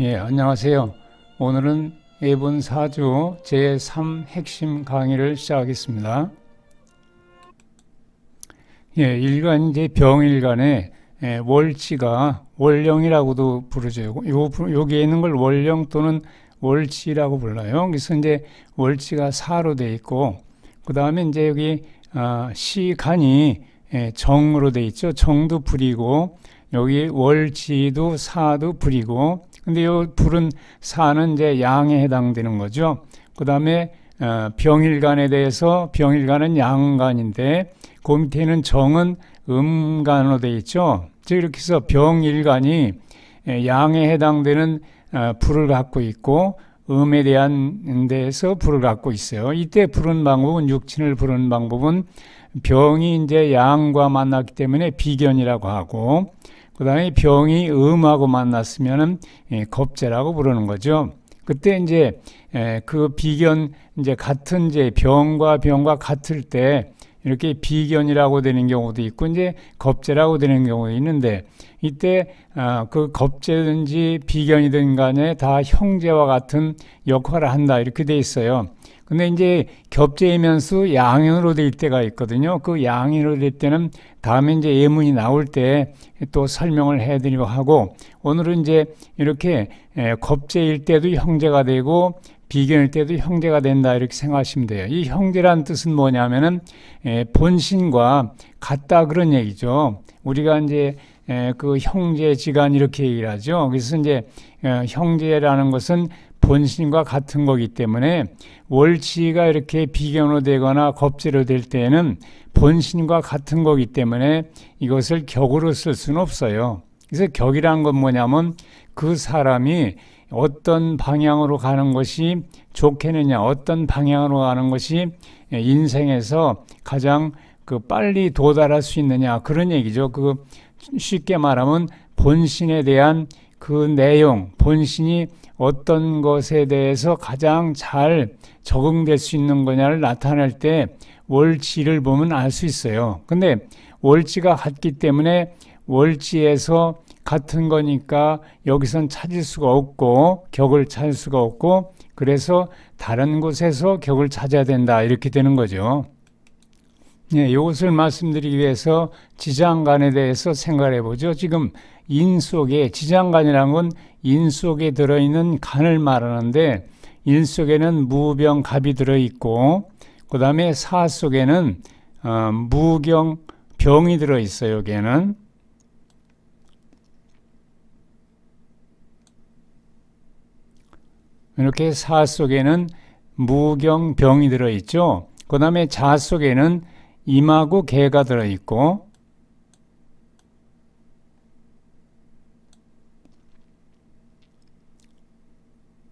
예, 안녕하세요. 오늘은 예분 4주 제3 핵심 강의를 시작하겠습니다. 예, 일간 이제 병일간의 월치가 월령이라고도 부르죠. 여기에 있는 걸 월령 또는 월치라고 불러요. 그래서 이제 월치가 4로 돼 있고, 그 다음에 이제 여기 시간이 정으로 돼 있죠. 정도 불이고, 여기 월치도 사도 불이고, 근데 요 불은 사는 이제 양에 해당되는 거죠. 그 다음에 병일간에 대해서 병일간은 양간인데 그 밑에는 정은 음간으로 되어 있죠. 즉 이렇게 해서 병일간이 양에 해당되는 불을 갖고 있고 음에 대한 데서 불을 갖고 있어요. 이때 부르는 방법은 육친을 부르는 방법은 병이 이제 양과 만났기 때문에 비견이라고 하고, 그 다음에 병이 음하고 만났으면은 겁재라고 부르는 거죠. 그때 이제 그 비견 이제 같은 이제 병과 같을 때 이렇게 비견이라고 되는 경우도 있고 이제 겁재라고 되는 경우도 있는데, 이때 그 겁재든지 비견이든 간에 다 형제와 같은 역할을 한다 이렇게 돼 있어요. 근데 이제 겹재이면서 양인으로 될 때가 있거든요. 그 양인으로 될 때는 다음에 이제 예문이 나올 때 또 설명을 해드리고 하고, 오늘은 이제 이렇게 겁재일 때도 형제가 되고 비견일 때도 형제가 된다 이렇게 생각하시면 돼요. 이 형제란 뜻은 뭐냐면은 본신과 같다 그런 얘기죠. 우리가 이제 그 형제지간 이렇게 얘기를 하죠. 그래서 이제 형제라는 것은 본신과 같은 거기 때문에 월치가 이렇게 비견으로 되거나 겁재로 될 때에는 본신과 같은 거기 때문에 이것을 격으로 쓸 수는 없어요. 그래서 격이라는 건 뭐냐면 그 사람이 어떤 방향으로 가는 것이 좋겠느냐, 어떤 방향으로 가는 것이 인생에서 가장 그 빨리 도달할 수 있느냐 그런 얘기죠. 그 쉽게 말하면 본신에 대한 그 내용, 본신이 어떤 것에 대해서 가장 잘 적응될 수 있는 거냐를 나타낼 때 월치를 보면 알 수 있어요. 근데 월치가 같기 때문에 월치에서 같은 거니까 여기선 찾을 수가 없고 격을 찾을 수가 없고, 그래서 다른 곳에서 격을 찾아야 된다 이렇게 되는 거죠. 네, 이것을 말씀드리기 위해서 지장간에 대해서 생각을 해보죠. 지금 인 속에, 지장간이라는 건 인 속에 들어있는 간을 말하는데, 인 속에는 무병, 갑이 들어있고, 그 다음에 사 속에는 무경, 병이 들어있어요. 여기에는. 이렇게 사 속에는 무경, 병이 들어있죠. 그 다음에 자 속에는 임하고 개가 들어있고,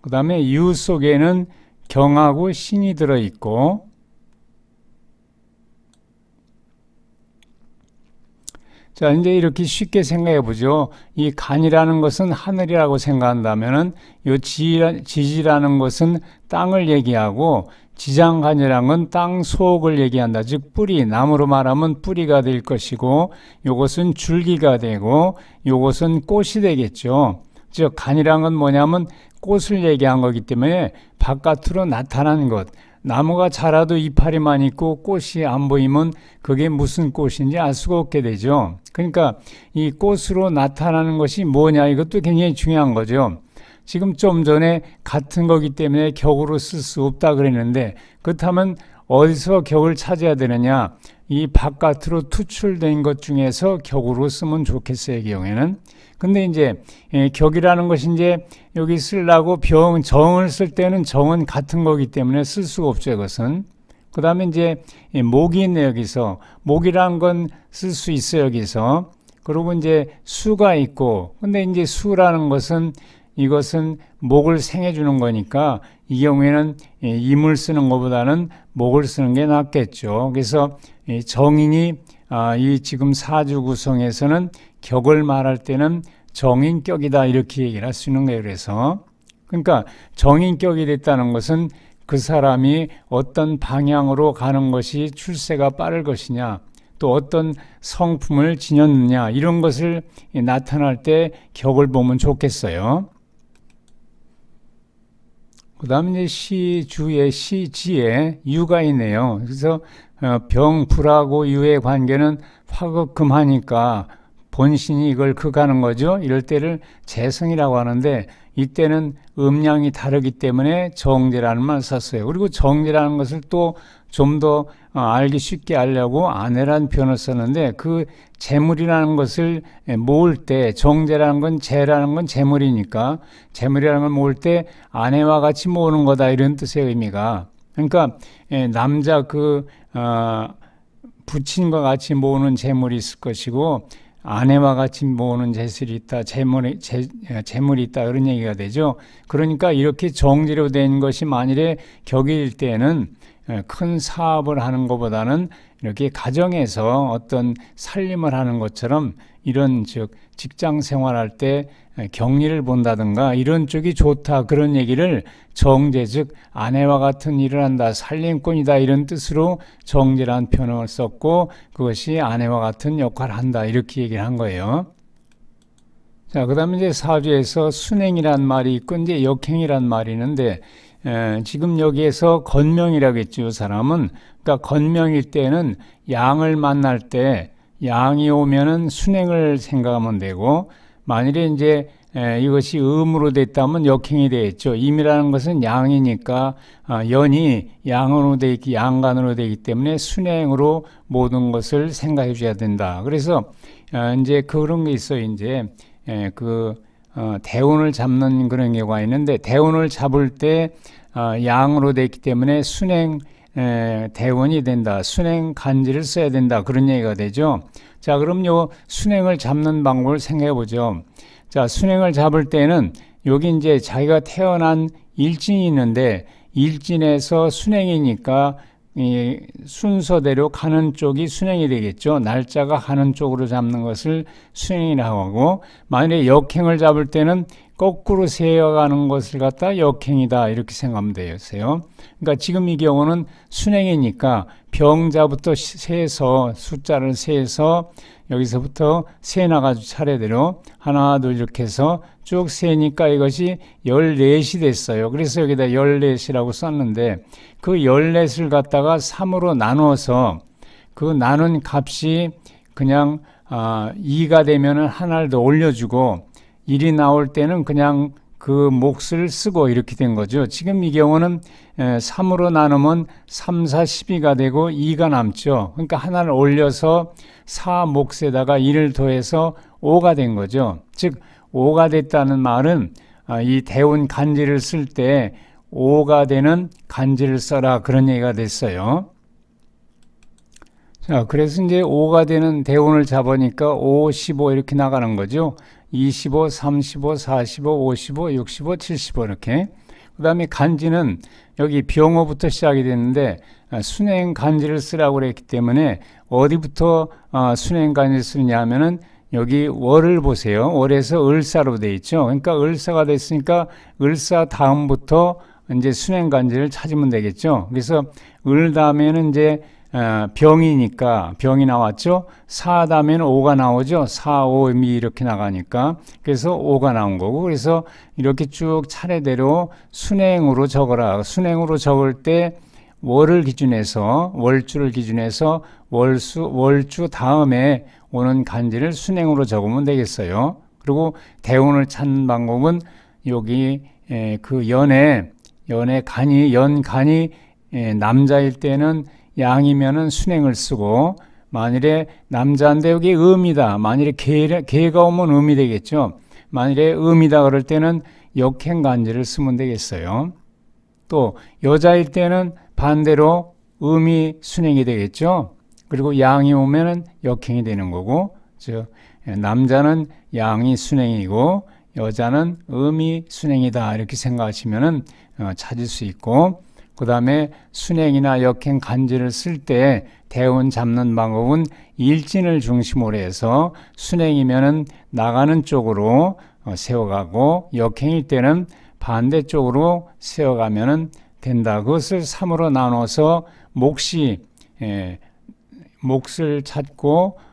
그 다음에 유 속에는 경하고 신이 들어있고, 자, 이제 이렇게 쉽게 생각해 보죠. 이 간이라는 것은 하늘이라고 생각한다면은 이 지지라는 것은 땅을 얘기하고, 지장간이라는 건 땅 속을 얘기한다. 즉 뿌리, 나무로 말하면 뿌리가 될 것이고, 요것은 줄기가 되고, 요것은 꽃이 되겠죠. 즉 간이라는 건 뭐냐면 꽃을 얘기한 거기 때문에 바깥으로 나타나는 것. 나무가 자라도 이파리만 있고 꽃이 안 보이면 그게 무슨 꽃인지 알 수가 없게 되죠. 그러니까 이 꽃으로 나타나는 것이 뭐냐, 이것도 굉장히 중요한 거죠. 지금 좀 전에 같은 거기 때문에 격으로 쓸 수 없다 그랬는데, 그렇다면 어디서 격을 찾아야 되느냐? 이 바깥으로 투출된 것 중에서 격으로 쓰면 좋겠어요, 이 경우에는. 근데 이제 격이라는 것이 이제 여기 쓰려고 정을 쓸 때는 정은 같은 거기 때문에 쓸 수가 없죠, 이것은. 그 다음에 이제 목이 있네, 여기서. 목이라는 건 쓸 수 있어요, 여기서. 그리고 이제 수가 있고, 근데 이제 수라는 것은 이것은 목을 생해주는 거니까 이 경우에는 임을 쓰는 것보다는 목을 쓰는 게 낫겠죠. 그래서 정인이 이 지금 사주 구성에서는 격을 말할 때는 정인격이다 이렇게 얘기를 할 수 있는 거예요. 그래서 그러니까 정인격이 됐다는 것은 그 사람이 어떤 방향으로 가는 것이 출세가 빠를 것이냐, 또 어떤 성품을 지녔느냐, 이런 것을 나타날 때 격을 보면 좋겠어요. 그다음에 이제 시주에 시지에 유가 있네요. 그래서 병불하고 유의 관계는 화극금하니까 본신이 이걸 극하는 거죠. 이럴 때를 재성이라고 하는데 이때는 음량이 다르기 때문에 정제라는 말을 썼어요. 그리고 정제라는 것을 또 좀 더 알기 쉽게 하려고 아내라는 표현을 썼는데 그 재물이라는 것을 모을 때 정제라는 건 재라는 건 재물이니까 재물이라는 걸 모을 때 아내와 같이 모으는 거다 이런 뜻의 의미가. 그러니까 남자 부친과 같이 모으는 재물이 있을 것이고 아내와 같이 모으는 재물이 있다, 재물이 있다 그런 얘기가 되죠. 그러니까 이렇게 정제로 된 것이 만일에 격일 때는 큰 사업을 하는 것보다는 이렇게 가정에서 어떤 살림을 하는 것처럼 이런 즉 직장 생활할 때 격리를 본다든가 이런 쪽이 좋다 그런 얘기를 정제 즉 아내와 같은 일을 한다 살림꾼이다 이런 뜻으로 정제라는 표현을 썼고 그것이 아내와 같은 역할을 한다 이렇게 얘기를 한 거예요. 자, 그다음에 이제 사주에서 순행이란 말이 있고 이제 역행이란 말이 있는데 지금 여기에서 건명이라고 했죠. 사람은 그러니까 건명일 때는 양을 만날 때 양이 오면은 순행을 생각하면 되고 만일에 이제 이것이 음으로 됐다면 역행이 되겠죠. 임이라는 것은 양이니까 연이 양으로 돼 있기 양간으로 되기 때문에 순행으로 모든 것을 생각해 줘야 된다. 그래서 이제 그런 게 있어요. 이제 대운을 잡는 그런 경우가 있는데 대운을 잡을 때 양으로 되어 있기 때문에 순행 대운이 된다. 순행 간지를 써야 된다. 그런 얘기가 되죠. 자, 그럼 요 순행을 잡는 방법을 생각해 보죠. 자, 순행을 잡을 때는 여기 이제 자기가 태어난 일진이 있는데 일진에서 순행이니까 이 순서대로 가는 쪽이 순행이 되겠죠. 날짜가 가는 쪽으로 잡는 것을 순행이라고 하고 만약에 역행을 잡을 때는 거꾸로 세어가는 것을 갖다 역행이다 이렇게 생각하면 되겠어요. 그러니까 지금 이 경우는 순행이니까 병자부터 세서 숫자를 세서 여기서부터 세나가지고 차례대로 하나 둘 이렇게 해서 쭉 세니까 이것이 14이 됐어요. 그래서 여기다 14이라고 썼는데 그 14을 갖다가 3으로 나눠서 그 나눈 값이 그냥 2가 되면은 하나를 더 올려주고 1이 나올 때는 그냥 그 몫을 쓰고 이렇게 된 거죠. 지금 이 경우는 3으로 나누면 3, 4, 12가 되고 2가 남죠. 그러니까 하나를 올려서 4 몫에다가 1을 더해서 5가 된 거죠. 즉 5가 됐다는 말은 이 대운 간지를 쓸 때 5가 되는 간지를 써라 그런 얘기가 됐어요. 자, 그래서 이제 5가 되는 대운을 잡으니까 5, 15 이렇게 나가는 거죠. 25, 35, 45, 55, 65, 75 이렇게. 그 다음에 간지는 여기 병어부터 시작이 됐는데 순행 간지를 쓰라고 그랬기 때문에 어디부터 순행 간지를 쓰느냐 하면은 여기 월을 보세요. 월에서 을사로 돼 있죠. 그러니까 을사가 됐으니까 을사 다음부터 이제 순행 간지를 찾으면 되겠죠. 그래서 을 다음에는 이제 병이니까 병이 나왔죠. 사 다음에는 5가 나오죠. 4, 5, 미 이렇게 나가니까 그래서 5가 나온 거고 그래서 이렇게 쭉 차례대로 순행으로 적어라. 순행으로 적을 때 월을 기준해서 월주를 기준해서 월주 다음에 오는 간지를 순행으로 적으면 되겠어요. 그리고 대운을 찾는 방법은 여기 그 연의 간이 연간이 남자일 때는 양이면은 순행을 쓰고 만일에 남자인데 여기 음이다. 만일에 개가 오면 음이 되겠죠. 만일에 음이다 그럴 때는 역행간지를 쓰면 되겠어요. 또 여자일 때는 반대로 음이 순행이 되겠죠. 그리고 양이 오면은 역행이 되는 거고, 즉 남자는 양이 순행이고 여자는 음이 순행이다 이렇게 생각하시면은 찾을 수 있고. 그 다음에 순행이나 역행 간지를 쓸 때 대운 잡는 방법은 일진을 중심으로 해서 순행이면은 나가는 쪽으로 세워가고 역행일 때는 반대쪽으로 세워가면은 된다. 그것을 3으로 나눠서 몫을 찾고